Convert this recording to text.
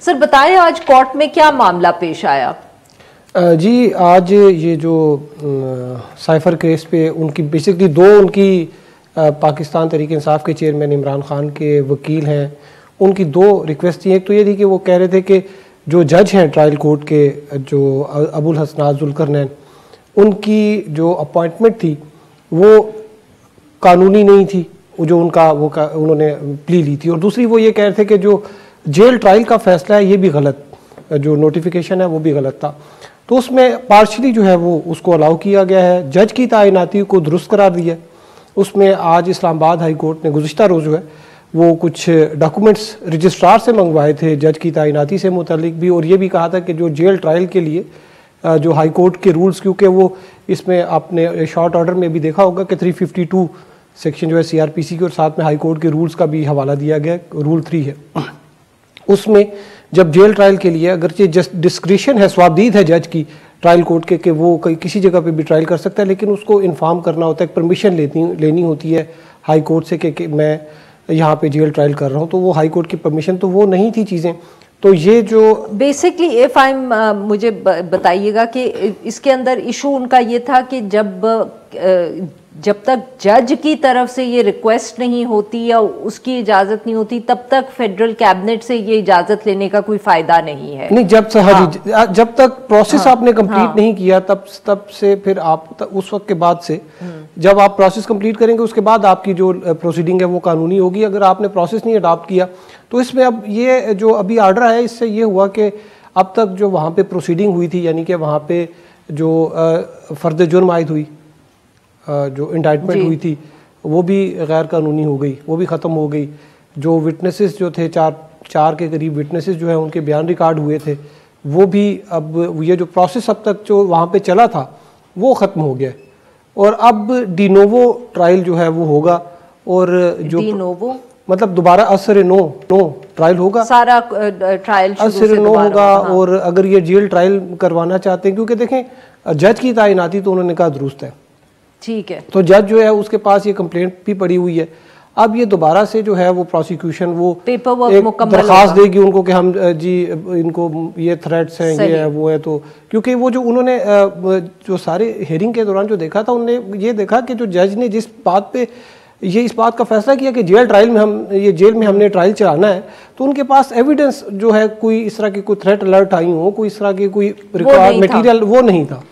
Sir बताएं आज court में क्या मामला पेश आया? जी आज ये जो साइफर केस पे उनकी बेसिकली उनकी पाकिस्तान तहरीक इंसाफ के चेयरमैन इमरान खान के वकील हैं, उनकी दो रिक्वेस्ट थी। एक तो ये थी कि वो कह रहे थे कि जो जज हैं ट्रायल कोर्ट के, जो अबुल हसनात जुल्करनैन, उनकी जो अपॉइंटमेंट थी वो कानूनी नहीं थी, जो उन्होंने प्ली ली थी। और दूसरी वो ये कह रहे थे कि जो जेल ट्रायल का फैसला है ये भी गलत, जो नोटिफिकेशन है वो भी गलत था। तो उसमें पार्शली जो है वो उसको अलाउ किया गया है। जज की तैनाती को दुरुस्त करार दिया। उसमें आज इस्लामाबाद हाई कोर्ट ने गुज़िश्ता रोज़ जो है वो कुछ डॉक्यूमेंट्स रजिस्ट्रार से मंगवाए थे जज की तैनाती से मुतालिक भी, और ये भी कहा था कि जो जेल ट्रायल के लिए जो हाई कोर्ट के रूल्स, क्योंकि वो इसमें आपने शॉर्ट ऑर्डर में भी देखा होगा कि 352 सेक्शन जो है CRPC के, और साथ में हाई कोर्ट के रूल्स का भी हवाला दिया गया, रूल 3 है। उसमें जब जेल ट्रायल के लिए अगरचे जस्ट डिस्क्रिशन है, स्वाबदीद है जज की ट्रायल कोर्ट के कि वो किसी जगह पे भी ट्रायल कर सकता है, लेकिन उसको इन्फॉर्म करना होता है, परमिशन लेनी होती है हाई कोर्ट से कि मैं यहाँ पे जेल ट्रायल कर रहा हूँ। तो वो हाई कोर्ट की परमिशन तो वो नहीं थी चीज़ें। तो ये जो बेसिकली इफ आई मुझे बताइएगा कि इसके अंदर इशू उनका ये था कि जब तक जज की तरफ से ये रिक्वेस्ट नहीं होती या उसकी इजाजत नहीं होती तब तक फेडरल कैबिनेट से ये इजाजत लेने का कोई फायदा नहीं है। नहीं, जब तक प्रोसेस आपने कंप्लीट नहीं किया तब से फिर आप उस वक्त के बाद से जब आप प्रोसेस कंप्लीट करेंगे उसके बाद आपकी जो प्रोसीडिंग है वो कानूनी होगी। अगर आपने प्रोसेस नहीं अडॉप्ट किया तो इसमें अब ये जो अभी आर्डर आया इससे ये हुआ कि अब तक जो वहाँ पे प्रोसीडिंग हुई थी, यानी कि वहाँ पे जो फर्द जुर्म आयद हुई, जो इंडाइटमेंट हुई थी, वो भी गैर कानूनी हो गई, वो भी ख़त्म हो गई। जो विटनेसेस जो थे, चार के करीब विटनेसेस जो है उनके बयान रिकॉर्ड हुए थे, वो भी अब ये जो प्रोसेस अब तक जो वहाँ पे चला था वो ख़त्म हो गया। और अब डिनोवो ट्रायल जो है वो होगा, और जो डिनोवो मतलब दोबारा असर नो ट्रायल होगा, सारा ट्रायल असर नो होगा। और अगर ये जेल ट्रायल करवाना चाहते हैं, क्योंकि देखें जज की तैनाती तो उन्होंने कहा दुरुस्त है, ठीक है, तो जज जो है उसके पास ये कंप्लेंट भी पड़ी हुई है। अब ये दोबारा से जो है वो प्रोसिक्यूशन वो पेपर दरखास्त देगी उनको कि हम जी इनको ये थ्रेट्स हैं, ये है वो है। तो क्योंकि वो जो उन्होंने जो सारे हेयरिंग के दौरान जो देखा था, उन्होंने ये देखा कि जो जज ने जिस बात पे ये इस बात का फैसला किया कि जेल में हमने ट्रायल चलाना है, तो उनके पास एविडेंस जो है कोई इस तरह की कोई थ्रेट अलर्ट आई हो, कोई इस तरह की कोई रिकॉर्ड मटेरियल वो नहीं था।